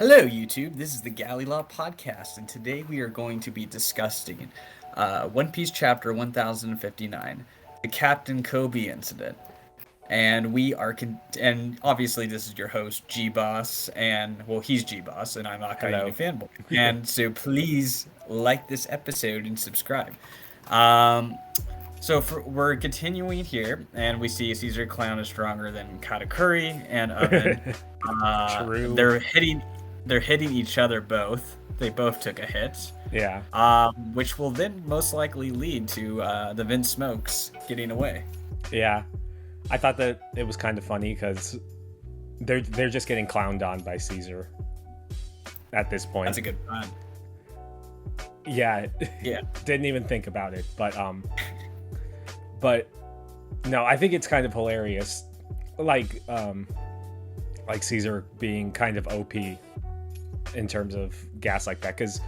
Hello, YouTube. This is the Galley La Podcast, and today we are going to be discussing One Piece Chapter 1059, the Captain Koby incident. And and obviously this is your host, Geboss, and well, he's Geboss, and I'm Akainu Fanboy. And so please like this episode and subscribe. Um, we're continuing here, and we see Caesar Clown is stronger than Katakuri and Oven. True. They're hitting each other both. They both took a hit. Yeah. Which will then most likely lead to the Vince Smokes getting away. Yeah. I thought that it was kind of funny because they're just getting clowned on by Caesar at this point. That's a good pun. Yeah. Yeah. Didn't even think about it, but no, I think it's kind of hilarious, like Caesar being kind of OP in terms of gas like that, because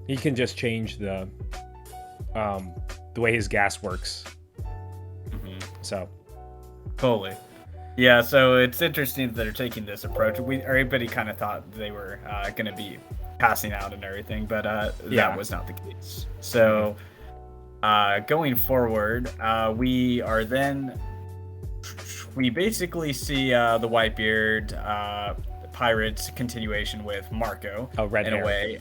he can just change the way his gas works. Mm-hmm. So totally. Yeah, so it's interesting that they're taking this approach. Everybody kind of thought they were going to be passing out and everything, but that was not the case. So going forward, we basically see the Whitebeard Pirates continuation with Marco. Oh, red in hair. A way.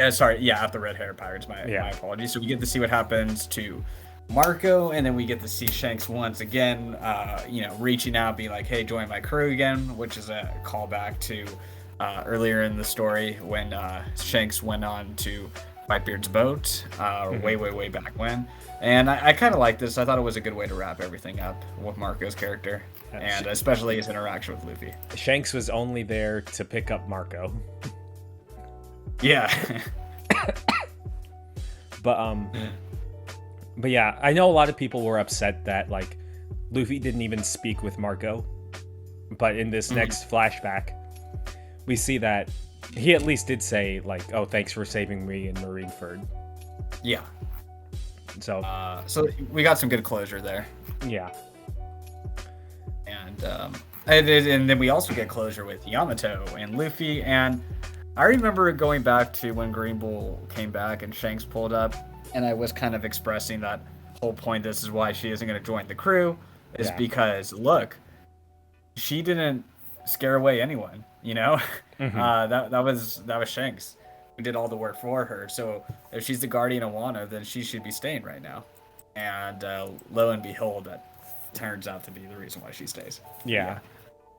At the red hair Pirates. My apologies. So we get to see what happens to Marco, and then we get to see Shanks once again, reaching out, being like, "Hey, join my crew again," which is a callback to earlier in the story when Shanks went on to Whitebeard's boat, way back when. And I kind of like this. I thought it was a good way to wrap everything up with Marco's character, and especially his interaction with Luffy. Shanks was only there to pick up Marco. Yeah. But yeah, I know a lot of people were upset that like Luffy didn't even speak with Marco. But in this next flashback, we see that he at least did say like, "Oh, thanks for saving me in Marineford." Yeah. So we got some good closure there. Yeah. And then we also get closure with Yamato and Luffy. And I remember going back to when Green Bull came back and Shanks pulled up, and I was kind of expressing that whole point. This is why she isn't going to join the crew, is because look, she didn't scare away anyone. You know, that was Shanks who did all the work for her. So if she's the guardian of Wano, then she should be staying right now. And lo and behold, that turns out to be the reason why she stays. Yeah.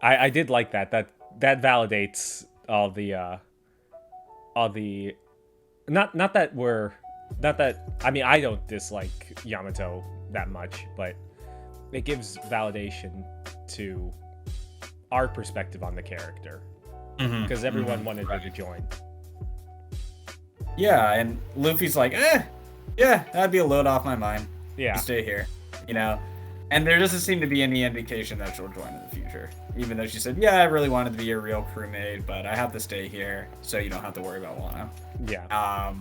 I did like that. That validates all the not that I mean, I don't dislike Yamato that much, but it gives validation to our perspective on the character, because everyone wanted her to join. Yeah, and Luffy's like, yeah, that'd be a load off my mind. Yeah, to stay here, And there doesn't seem to be any indication that she'll join in the future, even though she said, "Yeah, I really wanted to be a real crewmate, but I have to stay here, so you don't have to worry about Wano." Yeah.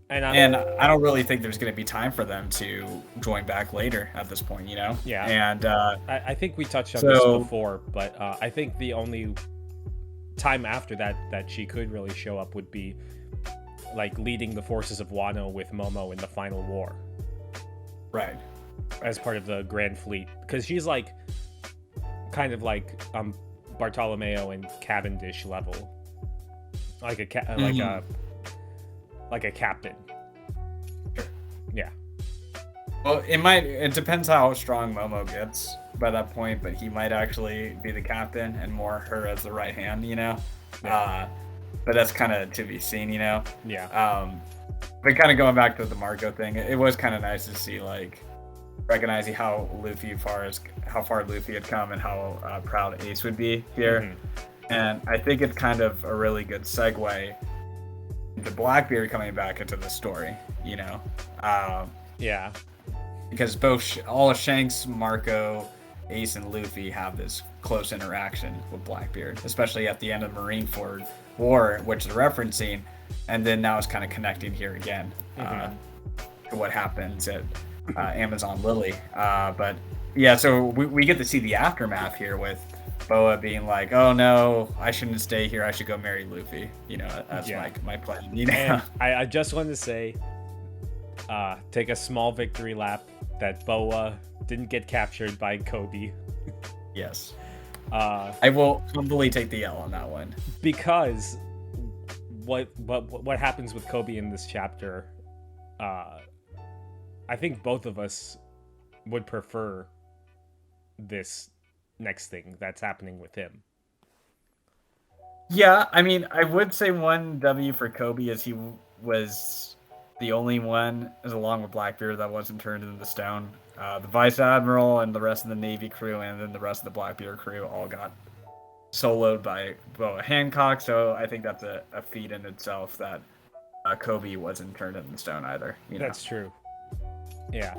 And I don't really think there's going to be time for them to join back later at this point, Yeah. And I think we touched on this before, but I think the only time after that she could really show up would be like leading the forces of Wano with Momo in the final war. Right. As part of the Grand Fleet, because she's like kind of like Bartolomeo and Cavendish level, like a captain. Yeah. Well, it depends how strong Momo gets by that point, but he might actually be the captain and more her as the right hand, Yeah. But that's kind of to be seen, Yeah. But kind of going back to the Marco thing, it was kind of nice to see, like, recognizing how far Luffy had come and how proud Ace would be here. And I think it's kind of a really good segue into Blackbeard coming back into the story, Yeah. Because all of Shanks, Marco, Ace, and Luffy have this close interaction with Blackbeard, especially at the end of the Marineford War, which they're referencing, and then now it's kind of connecting here again to what happens at Amazon Lily. But yeah, so we get to see the aftermath here with Boa being like, "Oh no, I shouldn't stay here. I should go marry Luffy." That's my plan. And I just wanted to say, take a small victory lap that Boa didn't get captured by Koby. Yes. I will humbly take the L on that one. Because what happens with Koby in this chapter, I think both of us would prefer this next thing that's happening with him. Yeah, I mean, I would say one W for Koby as he was the only one, as along with Blackbeard, that wasn't turned into stone. The Vice Admiral and the rest of the Navy crew, and then the rest of the Blackbeard crew all got soloed by Boa Hancock, so I think that's a feat in itself that Koby wasn't turned into stone either. That's true. Yeah.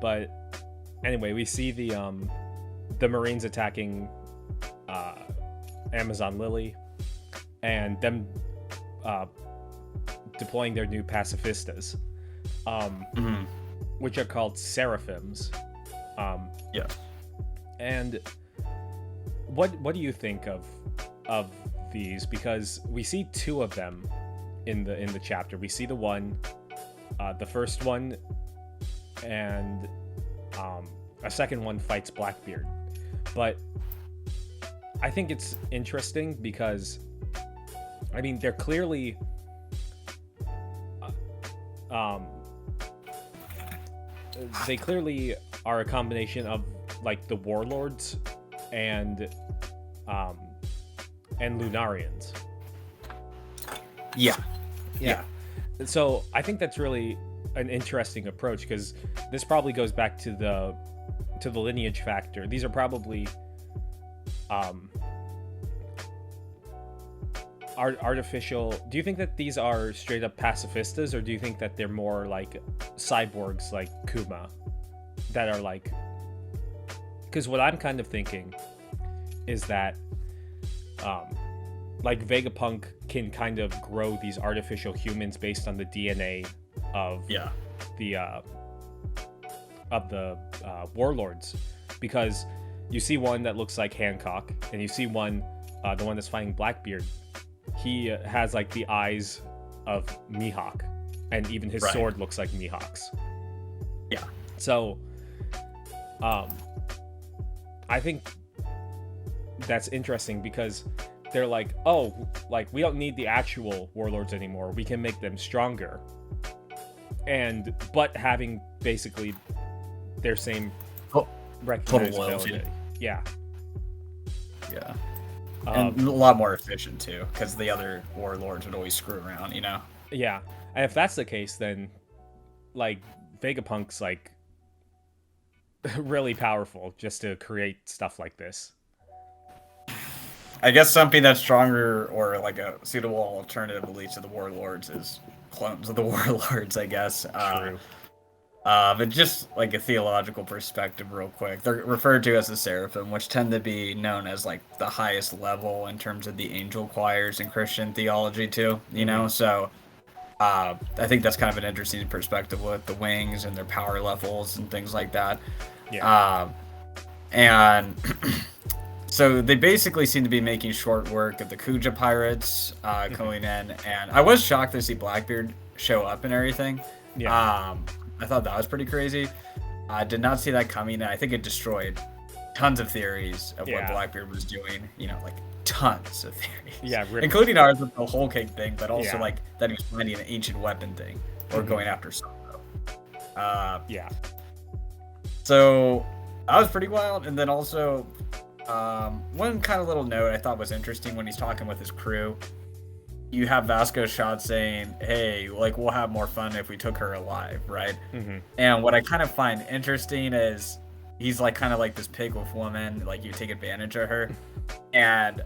But anyway, we see the Marines attacking Amazon Lily, and them deploying their new pacifistas, which are called Seraphims. Yeah. And what do you think of these? Because we see two of them in the chapter. We see the first one, and a second one fights Blackbeard. But I think it's interesting because, I mean, they're clearly they clearly are a combination of like the warlords and Lunarians. Yeah. So I think that's really an interesting approach, because this probably goes back to the lineage factor. These are probably artificial. Do you think that these are straight up pacifistas, or do you think that they're more like cyborgs like Kuma that are like, because what I'm kind of thinking is that like Vegapunk can kind of grow these artificial humans based on the DNA of the warlords, because you see one that looks like Hancock, and you see one, the one that's fighting Blackbeard. He has like the eyes of Mihawk, and even his sword looks like Mihawk's. Yeah. So, I think that's interesting, because they're like, oh, like we don't need the actual warlords anymore. We can make them stronger, but having basically their same recognizability. Yeah. And a lot more efficient too, because the other warlords would always screw around, Yeah, and if that's the case, then like Vegapunk's like really powerful just to create stuff like this. I guess something that's stronger or like a suitable alternative, at least to the warlords, is clones of the warlords, I guess. True. But just like a theological perspective real quick, they're referred to as the Seraphim, which tend to be known as like the highest level in terms of the angel choirs in Christian theology too, So I think that's kind of an interesting perspective with the wings and their power levels and things like that. Yeah. And so they basically seem to be making short work of the Kuja pirates going in, and I was shocked to see Blackbeard show up and everything. Yeah. I thought that was pretty crazy. I did not see that coming, and I think it destroyed tons of theories of what Blackbeard was doing. Like tons of theories. Yeah, including ours with the whole cake thing, but also like that he was finding an ancient weapon thing or going after Solo. Yeah. So that was pretty wild, and then also one kind of little note I thought was interesting when he's talking with his crew. You have Vasco's shot saying, hey, like, we'll have more fun if we took her alive, right? Mm-hmm. And what I kind of find interesting is he's like kind of like this pig wolf woman, like you take advantage of her. And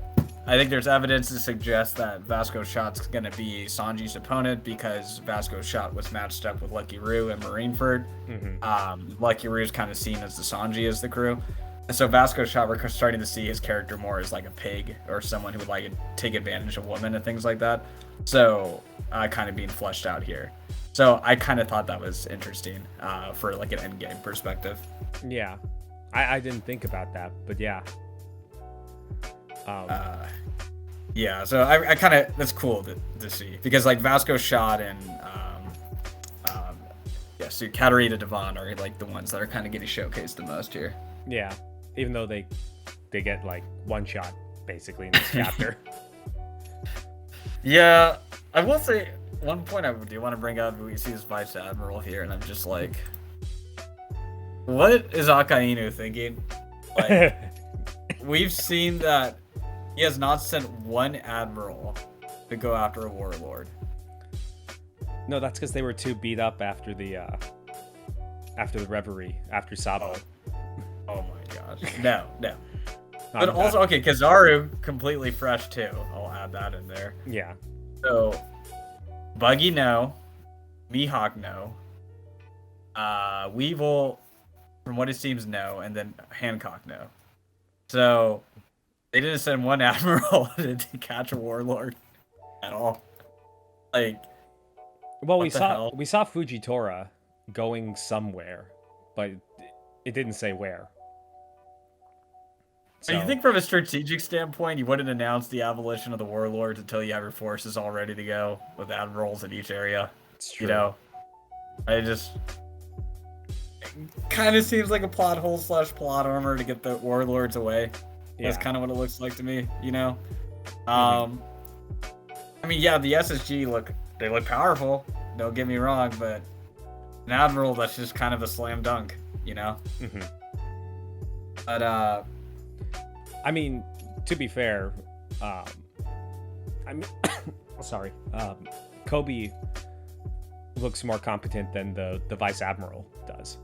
I think there's evidence to suggest that Vasco's shot's going to be Sanji's opponent, because Vasco's shot was matched up with Lucky Roo and Marineford. Mm-hmm. Lucky Roo's kind of seen as the Sanji as the crew. So Vasco's shot, we're starting to see his character more as like a pig or someone who would like take advantage of women and things like that. So kind of being fleshed out here. So I kind of thought that was interesting for like an endgame perspective. Yeah, I didn't think about that, but yeah. Yeah, so I kind of, that's cool to see, because like Vasco Shot and so Katarina Devon are like the ones that are kind of getting showcased the most here. Yeah, even though they get like one shot basically in this chapter. Yeah, I will say one point I do want to bring up. We see this Vice Admiral here, and I'm just like, what is Akainu thinking? Like, we've seen that he has not sent one admiral to go after a warlord. No, that's because they were too beat up after the reverie, after Sabo. Oh my gosh. No. But also, okay, Kizaru completely fresh too. I'll add that in there. Yeah. So, Buggy no, Mihawk no, Weevil, from what it seems, no, and then Hancock no. So, they didn't send one admiral to catch a warlord at all. Like, well, we saw Fujitora going somewhere, but it didn't say where. So you think from a strategic standpoint, you wouldn't announce the abolition of the warlords until you have your forces all ready to go with admirals in each area? It's true. You know, it kind of seems like a plot hole / plot armor to get the warlords away. Yeah. That's kind of what it looks like to me, you know? I mean, yeah, the SSG look powerful, don't get me wrong, but an admiral, that's just kind of a slam dunk, you know? But, I mean, to be fair, sorry, Koby looks more competent than the Vice Admiral does.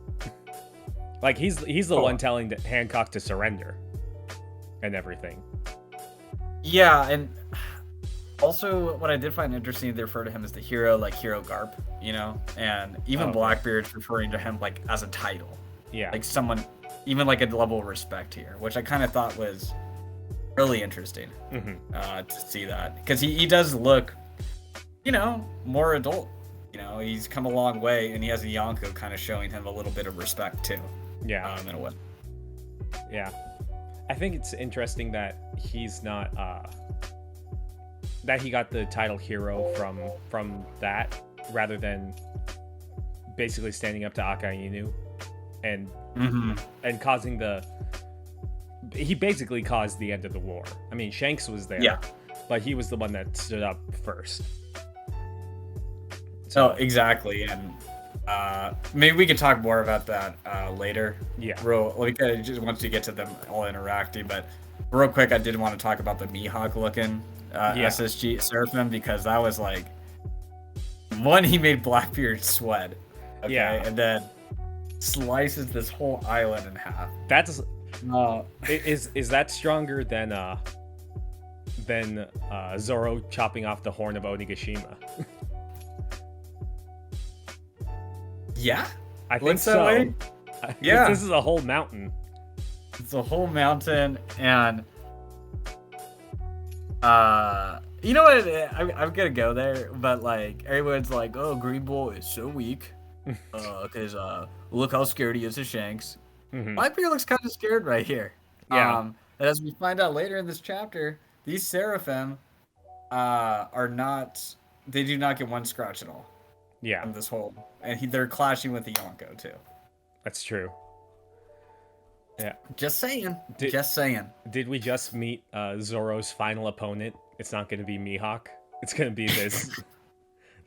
Like, he's the one telling Hancock to surrender and everything. Yeah, and also what I did find interesting, they refer to him as the hero, like Hero Garp, you know? And even Blackbeard's referring to him like as a title. Yeah. Like someone, even like a level of respect here, which I kind of thought was really interesting to see that. Because he does look, you know, more adult. You know, he's come a long way, and he has a Yonko kind of showing him a little bit of respect too. Yeah. In a way. Yeah. I think it's interesting that he's not that he got the title hero from that, rather than basically standing up to Akainu and causing he basically caused the end of the war. I mean, Shanks was there, but he was the one that stood up first. So exactly, and maybe we could talk more about that later. Yeah. Just once you get to them all interacting, but real quick, I did want to talk about the Mihawk looking SSG Seraphim, because that was like one, he made Blackbeard sweat. Okay, and then slices this whole island in half. That's is that stronger than Zoro chopping off the horn of Onigashima? Yeah, I think so. Way? Yeah, this is a whole mountain. It's a whole mountain, and you know what? I'm gonna go there, but like everyone's like, "Oh, Green Bull is so weak," because look how scared he is of Shanks. Blackbeard looks kind of scared right here. Yeah. And as we find out later in this chapter, these Seraphim are not. They do not get one scratch at all. Yeah. From this whole, and they're clashing with the Yonko too. That's true. Yeah. Just saying. Did we just meet Zoro's final opponent? It's not going to be Mihawk. It's going to be this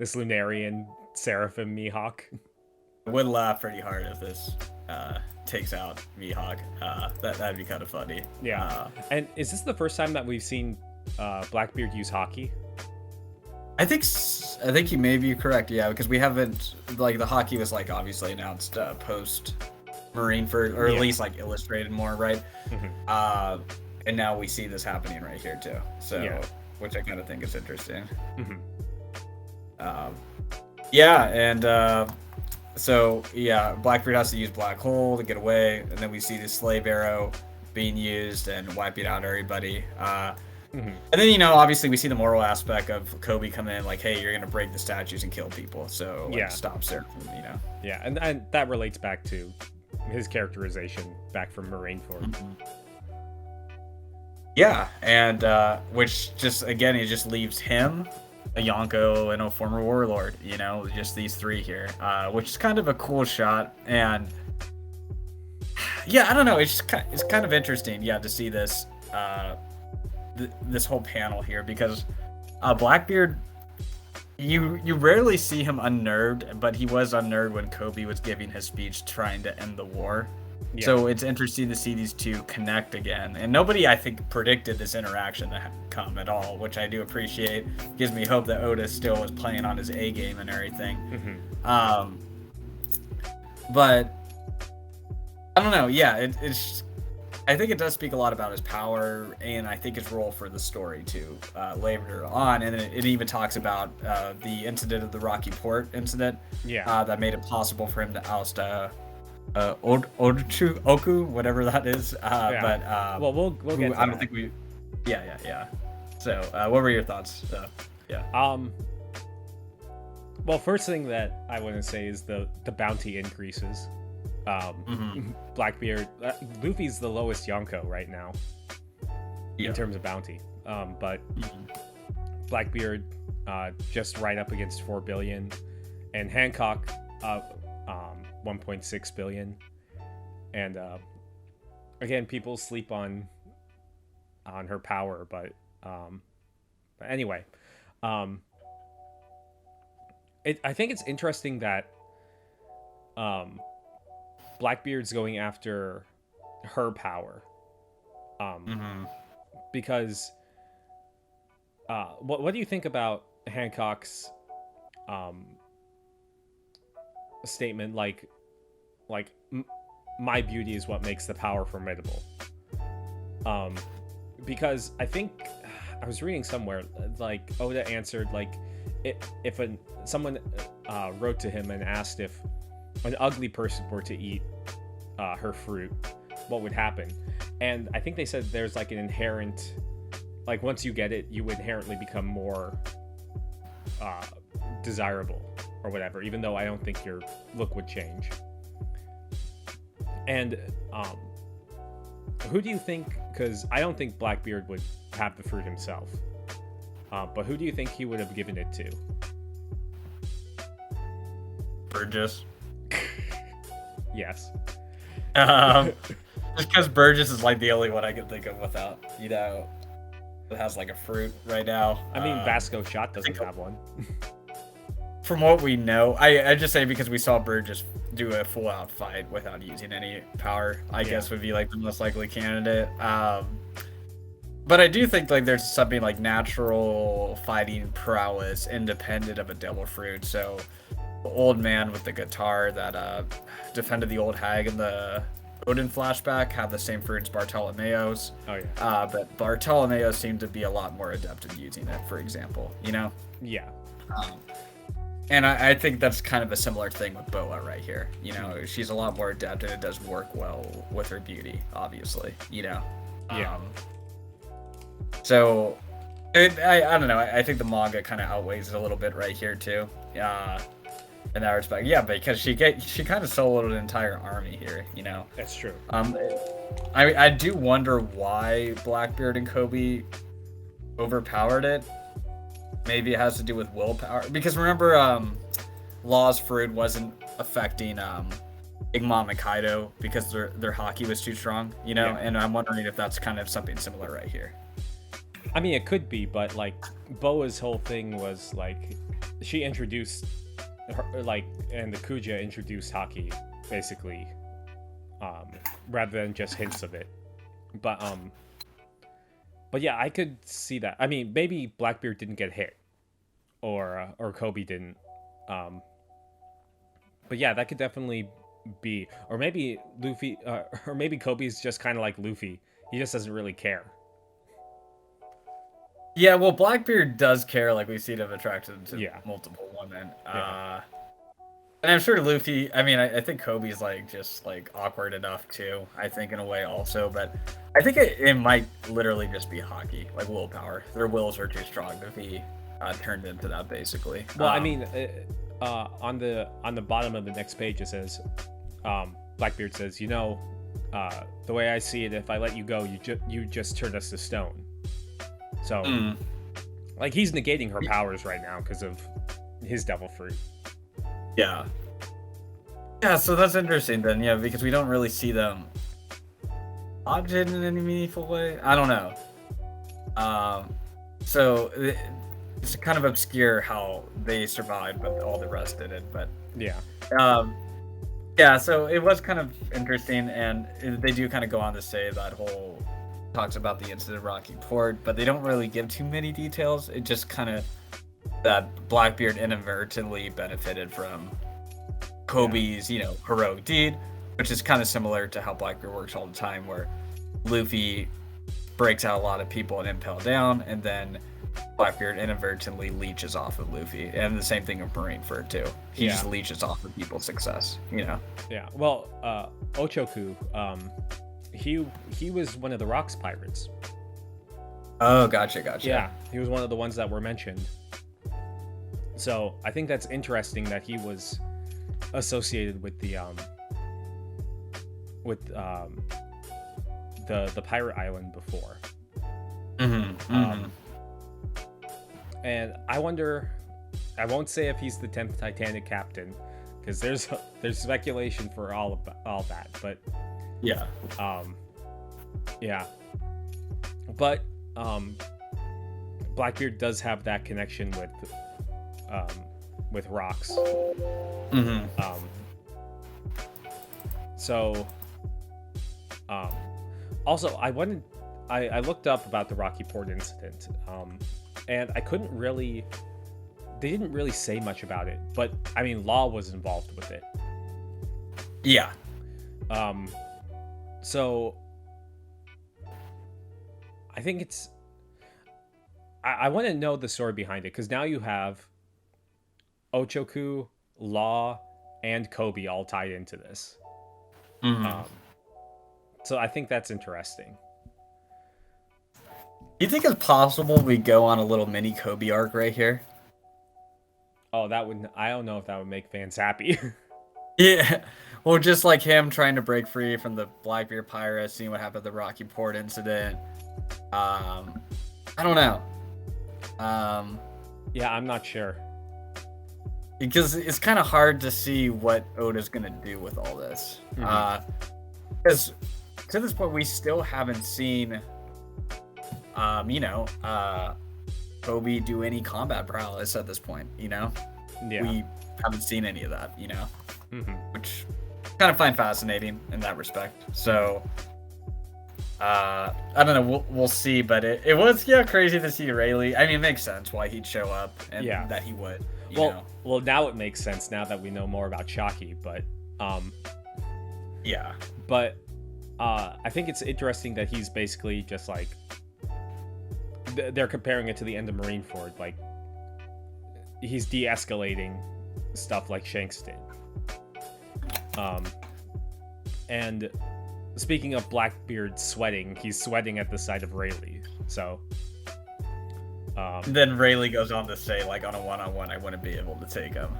Lunarian Seraphim Mihawk. I would laugh pretty hard if this takes out Mihawk. That'd be kind of funny. Yeah. And is this the first time that we've seen Blackbeard use hockey? I think you may be correct. Yeah, because we haven't, like, the hockey was like obviously announced post Marineford, or at least like illustrated more, right? And now we see this happening right here too. So, which I kind of think is interesting. Blackbeard has to use Black Hole to get away, and then we see the Slave Arrow being used and wiping out everybody. Mm-hmm. And then, obviously we see the moral aspect of Koby come in like, hey, you're going to break the statues and kill people. So Yeah. stops there, Yeah, and that relates back to his characterization back from Marineford. Mm-hmm. Yeah, and which just, again, it just leaves him, a Yonko, and a former warlord, just these three here, which is kind of a cool shot. And yeah, I don't know, it's kind of interesting, to see this this whole panel here, because Blackbeard, you rarely see him unnerved, but he was unnerved when Koby was giving his speech trying to end the war. Yeah. So it's interesting to see these two connect again. And nobody, I think, predicted this interaction to come at all, which I do appreciate. Gives me hope that Oda still was playing on his A game and everything. Mm-hmm. But I don't know. Yeah, it's. I think it does speak a lot about his power, and I think his role for the story too, later on. And it even talks about the incident of the Rocky Port incident. Yeah. That made it possible for him to oust Oku, whatever that is. But well, we'll get to I don't think we. Yeah. So, what were your thoughts? Well, first thing that I want to say is the bounty increases. Blackbeard, Luffy's the lowest Yonko right now in terms of bounty. But Blackbeard just right up against 4 billion, and Hancock 1.6 billion. And again, people sleep on her power, but anyway, I think it's interesting that Blackbeard's going after her power, because what do you think about Hancock's statement, like my beauty is what makes the power formidable? Because I think I was reading somewhere, like Oda answered, like if someone wrote to him and asked if an ugly person were to eat her fruit, what would happen? And I think they said there's like an inherent, like once you get it, you inherently become more desirable or whatever, even though I don't think your look would change. And who do you think, because I don't think Blackbeard would have the fruit himself, but who do you think he would have given it to? Burgess. Yes. Just because Burgess is like the only one I can think of without, it has like a fruit right now. I mean, Vasco Shot doesn't have one. From what we know, I just say because we saw Burgess do a full out fight without using any power, I guess would be like the most likely candidate. But I do think like there's something like natural fighting prowess independent of a devil fruit. So the old man with the guitar that defended the old hag in the Odin flashback had the same fruit as Bartolomeo's. Oh yeah. But Bartolomeo seemed to be a lot more adept at using it, for example. Yeah. And I think that's kind of a similar thing with Boa right here. She's a lot more adept, and it does work well with her beauty, obviously. Yeah. So, I don't know. I think the manga kind of outweighs it a little bit right here too. In that respect, because she kind of soloed an entire army here. That's true. I do wonder why Blackbeard and Koby overpowered it. Maybe it has to do with willpower, because remember, Law's fruit wasn't affecting Igmon and Kaido because their haki was too strong, and I'm wondering if that's kind of something similar right here. I mean, it could be, but like Boa's whole thing was like she introduced her, and the Kuja introduced haki basically, rather than just hints of it. But yeah, I could see that. I mean, maybe Blackbeard didn't get hit, or Koby didn't. But yeah, that could definitely be. Or maybe Luffy, or maybe Kobe's just kind of like Luffy. He just doesn't really care. Yeah, well, Blackbeard does care. Like we see him attracted to multiple women. And I'm sure Luffy. I mean, I think Kobe's like just like awkward enough too. I think in a way also, but I think it might literally just be hockey, like willpower. Their wills are too strong to be turned into that, basically. Well, I mean, on the bottom of the next page it says, Blackbeard says, the way I see it, if I let you go, you just turn us to stone. So, like, he's negating her powers right now because of his devil fruit. Yeah. Yeah, so that's interesting then, yeah, because we don't really see them object in any meaningful way. I don't know. So it's kind of obscure how they survived, but all the rest didn't. But yeah. Yeah, so it was kind of interesting, and they do kind of go on to say that whole talks about the incident of Rocky Port, but they don't really give too many details. It just kind of that Blackbeard inadvertently benefited from Kobe's, heroic deed, which is kind of similar to how Blackbeard works all the time, where Luffy breaks out a lot of people and impale down, and then Blackbeard inadvertently leeches off of Luffy, and the same thing with Marineford too. He just leeches off of people's success, Yeah. Well, Ochoku, he was one of the Rocks pirates. Oh, gotcha. Yeah, he was one of the ones that were mentioned. So I think that's interesting that he was associated with the pirate island before. And I wonder, I won't say if he's the 10th Titanic captain, because there's speculation for all that, but yeah. But Blackbeard does have that connection with Rocks. Also, I looked up about the Rocky Port incident, and I couldn't really. They didn't really say much about it, but I mean, Law was involved with it. Yeah. So I think it's. I want to know the story behind it, because now you have Ochoku, Law, and Koby all tied into this. So I think that's interesting. Do you think it's possible we go on a little mini Koby arc right here? Oh, I don't know if that would make fans happy. Yeah. Well, just like him trying to break free from the Blackbeard pirates, seeing what happened at the Rocky Port incident. I don't know. Yeah, I'm not sure. Because it's kind of hard to see what Oda's going to do with all this. Because to this point, we still haven't seen, Koby do any combat prowess at this point, Yeah. We haven't seen any of that, which kind of find fascinating in that respect. So, I don't know, we'll see, but it was, crazy to see Rayleigh. I mean, it makes sense why he'd show up and that he would, Well, now it makes sense now that we know more about Shocky, but, yeah. But, I think it's interesting that he's basically just like, they're comparing it to the end of Marineford, like, he's de-escalating stuff like Shanks did. And speaking of Blackbeard sweating, he's sweating at the sight of Rayleigh, so... then Rayleigh goes on to say, like, on a one-on-one, I wouldn't be able to take him.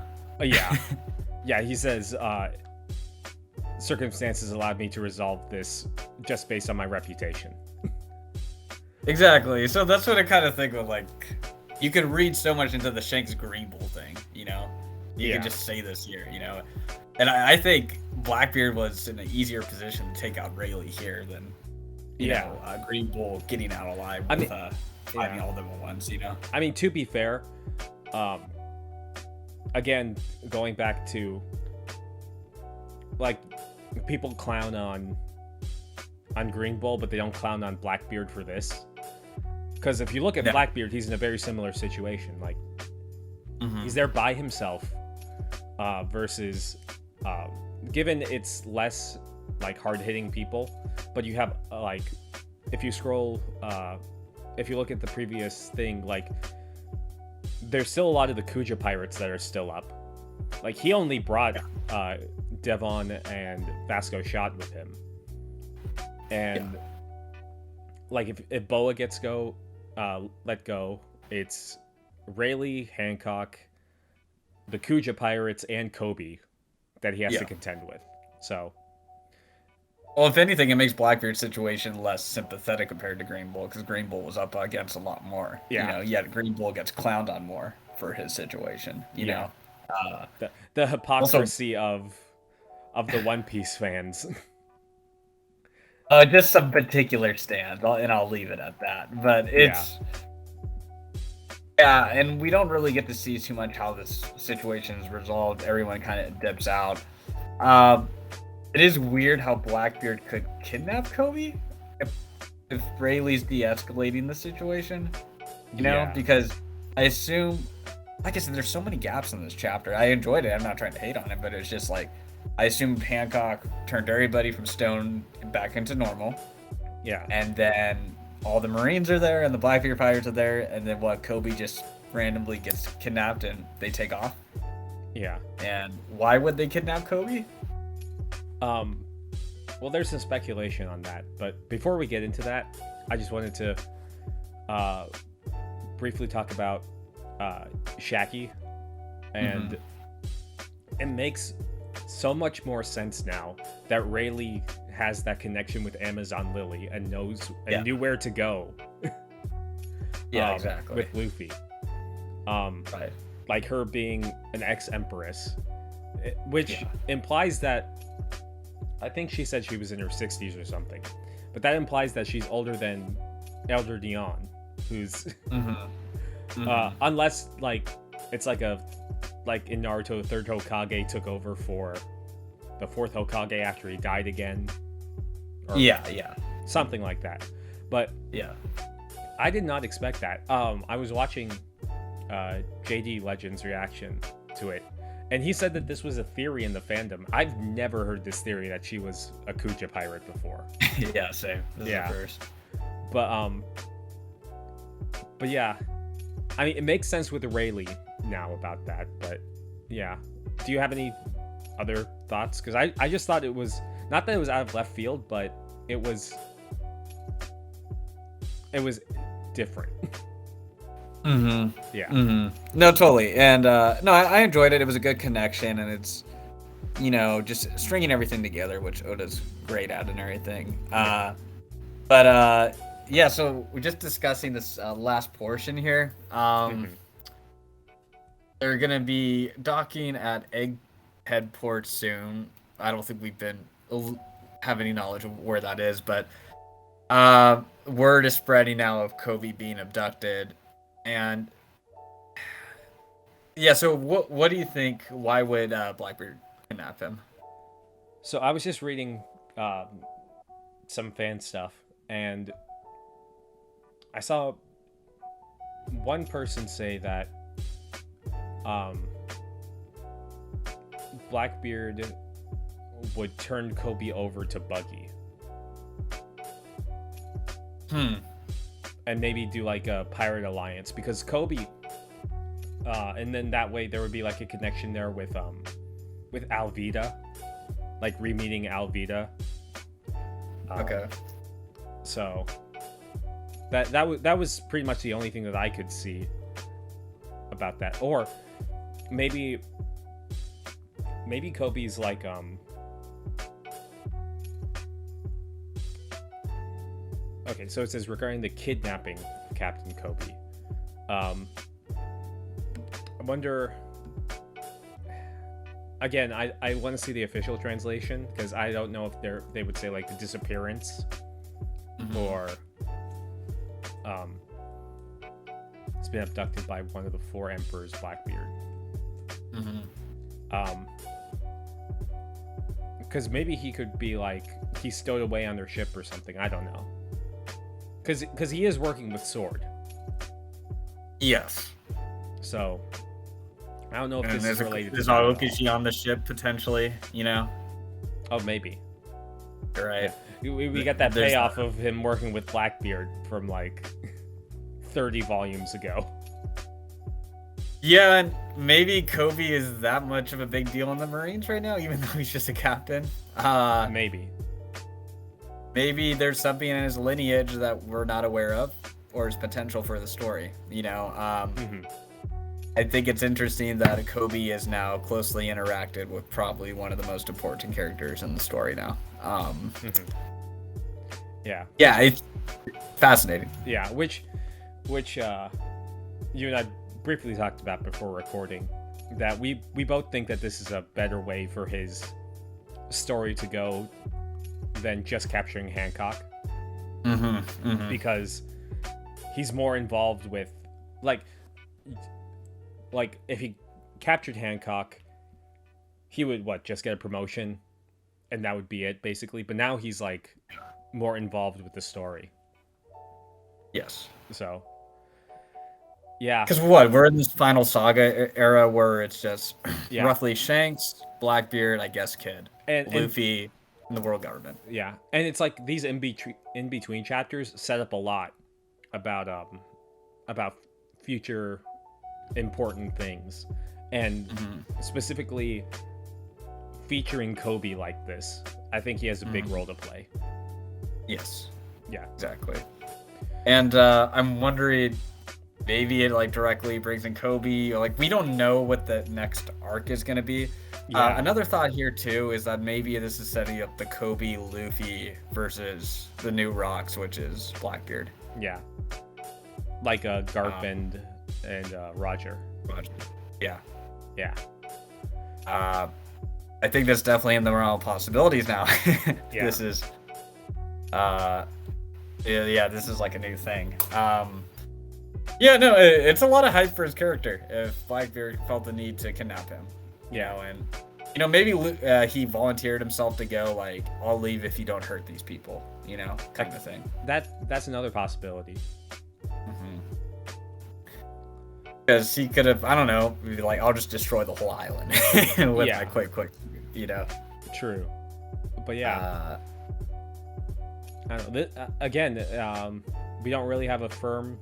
Yeah, he says, circumstances allowed me to resolve this just based on my reputation. Exactly. So that's what I kind of think of, like, you can read so much into the Shanks Green Bull thing, You can just say this here, And I think Blackbeard was in an easier position to take out Rayleigh here than, Green Bull getting out alive with fighting all them at once, I mean, to be fair, again, going back to, like, people clown on Green Bull, but they don't clown on Blackbeard for this. Because if you look at Blackbeard, he's in a very similar situation. Like, he's there by himself, versus, given it's less, like, hard-hitting people, but you have, like, if you scroll, if you look at the previous thing, like, there's still a lot of the Kuja pirates that are still up. Like, he only brought Devon and Vasco Shot with him. And, like, if Boa gets let go, it's Rayleigh, Hancock, the Kuja Pirates, and Koby that he has to contend with. So... Well, if anything, it makes Blackbeard's situation less sympathetic compared to Green Bull, because Green Bull was up against a lot more. Yeah. Yet Green Bull gets clowned on more for his situation. You know, the hypocrisy of the One Piece fans. Just some particular stands, and I'll leave it at that. But it's and we don't really get to see too much how this situation is resolved. Everyone kind of dips out. It is weird how Blackbeard could kidnap Koby if Rayleigh's de-escalating the situation, you know? Because I assume, like I said, there's so many gaps in this chapter. I enjoyed it. I'm not trying to hate on it, but it's just like, I assumed Hancock turned everybody from stone back into normal. Yeah. And then all the Marines are there and the Blackbeard Pirates are there, and then Koby just randomly gets kidnapped and they take off. Yeah. And why would they kidnap Koby? Well, there's some speculation on that, but before we get into that, I just wanted to briefly talk about Shaki, and it makes so much more sense now that Rayleigh has that connection with Amazon Lily and knew where to go. Exactly. With Luffy. Right. Like her being an ex-empress, which implies that, I think she said she was in her 60s or something, but that implies that she's older than Elder Dion, who's unless like it's like in Naruto, the third Hokage took over for the fourth Hokage after he died again. Or something like that. But I did not expect that. I was watching JD Legend's reaction to it, and he said that this was a theory in the fandom. I've never heard this theory that she was a Kuja pirate before. Yeah, same. This is the first. But yeah, I mean, it makes sense with the Rayleigh now about that. But yeah, do you have any other thoughts? Because I just thought it was, not that it was out of left field, but it was different. Yeah. No, totally. And no, I enjoyed it. It was a good connection, and it's, just stringing everything together, which Oda's great at and everything. So we're just discussing this last portion here. They're gonna be docking at Egghead Port soon. I don't think have any knowledge of where that is, but word is spreading now of Koby being abducted. And so what do you think? Why would Blackbeard kidnap him? So I was just reading some fan stuff, and I saw one person say that Blackbeard would turn Koby over to Buggy. And maybe do like a pirate alliance, because Koby, and then that way there would be like a connection there with Alvida, like re-meeting Alvida. Okay. So that was pretty much the only thing that I could see about that. Or maybe Kobe's like okay, so it says regarding the kidnapping of Captain Koby. I wonder. Again, I want to see the official translation, because I don't know if they would say like the disappearance, or it's been abducted by one of the four emperors, Blackbeard. Because maybe he could be like he stowed away on their ship or something. I don't know. Because he is working with Sword. Yes. So I don't know if this is related to that. Is Aokishi on the ship potentially? Oh, maybe. Right. We got that payoff of him working with Blackbeard from like 30 volumes ago. Yeah, and maybe Koby is that much of a big deal in the Marines right now, even though he's just a captain. Maybe. Maybe there's something in his lineage that we're not aware of, or his potential for the story. I think it's interesting that Koby is now closely interacted with probably one of the most important characters in the story now. Yeah. Yeah, it's fascinating. Yeah, which you and I briefly talked about before recording, that we both think that this is a better way for his story to go than just capturing Hancock. Because he's more involved with, like if he captured Hancock, he would just get a promotion, and that would be it basically. But now he's like more involved with the story. Yes. So, yeah. Because we're in this final saga era where it's just roughly Shanks, Blackbeard, I guess Kid, and Luffy, and the world government. Yeah, and it's like these in between chapters set up a lot about future important things, and specifically featuring Koby like this. I think he has a big role to play. Yes. Yeah. Exactly. And I'm wondering, maybe it like directly brings in Koby. Like, we don't know what the next arc is going to be. Yeah. Another thought here too is that maybe this is setting up the Koby Luffy versus the new Rocks, which is Blackbeard. Yeah. Like Garp and Roger. Yeah. Yeah. I think that's definitely in the realm of possibilities now. Yeah. This is this is like a new thing. It's a lot of hype for his character if Blackbeard felt the need to kidnap him. And maybe he volunteered himself to go, like, I'll leave if you don't hurt these people, kind of thing. That's another possibility. Because he could have, I don't know, maybe like, I'll just destroy the whole island with my quick, True. But yeah. I don't know. Again, we don't really have a firm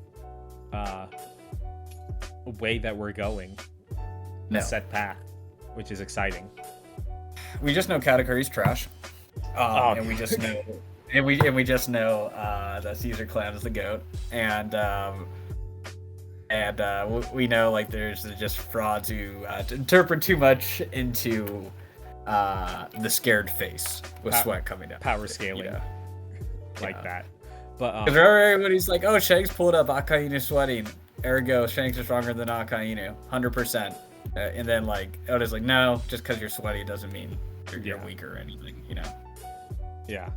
way that we're going. No. A set path, which is exciting. We just know Katakuri's trash. And we just know we just know that Caesar Clown is the GOAT. And we know, like, there's just frauds who interpret too much into the scared face with sweat coming down. Power scaling. That. But everybody's like, oh, Shanks pulled up Akainu sweating. Ergo, Shanks is stronger than Akainu. 100%. And then, like, Oda's like, no, just because you're sweaty doesn't mean you're weaker or anything, Yeah.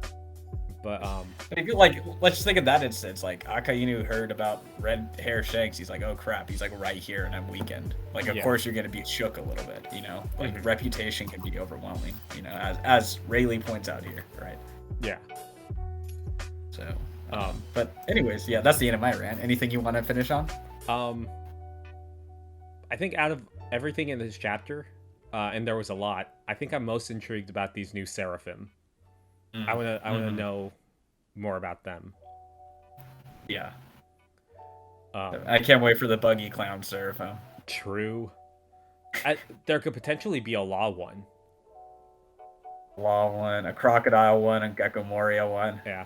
But if you, like, let's just think of that instance. Like, Akainu heard about red hair Shanks. He's like, oh crap, he's like right here and I'm weakened. Like, of course you're gonna be shook a little bit, Like, reputation can be overwhelming, as Rayleigh points out here, right? Yeah. So, but anyways, that's the end of my rant. Anything you want to finish on? I think out of everything in this chapter, and there was a lot, I think I'm most intrigued about these new Seraphim. I wanna know more about them. Yeah. I can't wait for the buggy clown Seraphim. True. There could potentially be a law one. Law one, a crocodile one, a Gecko Moria one. Yeah.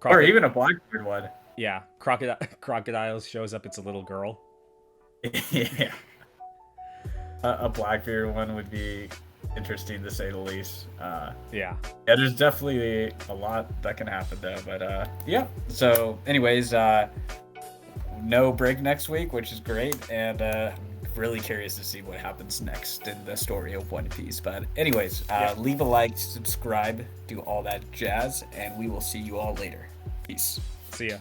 Or even a Blackbeard one. Yeah. Crocodile shows up, it's a little girl. Yeah. A Blackbeard one would be interesting, to say the least. There's definitely a lot that can happen though, but so anyways, no break next week, which is great, and really curious to see what happens next in the story of One Piece. But anyways, leave a like, subscribe, do all that jazz, and we will see you all later. Peace. See ya.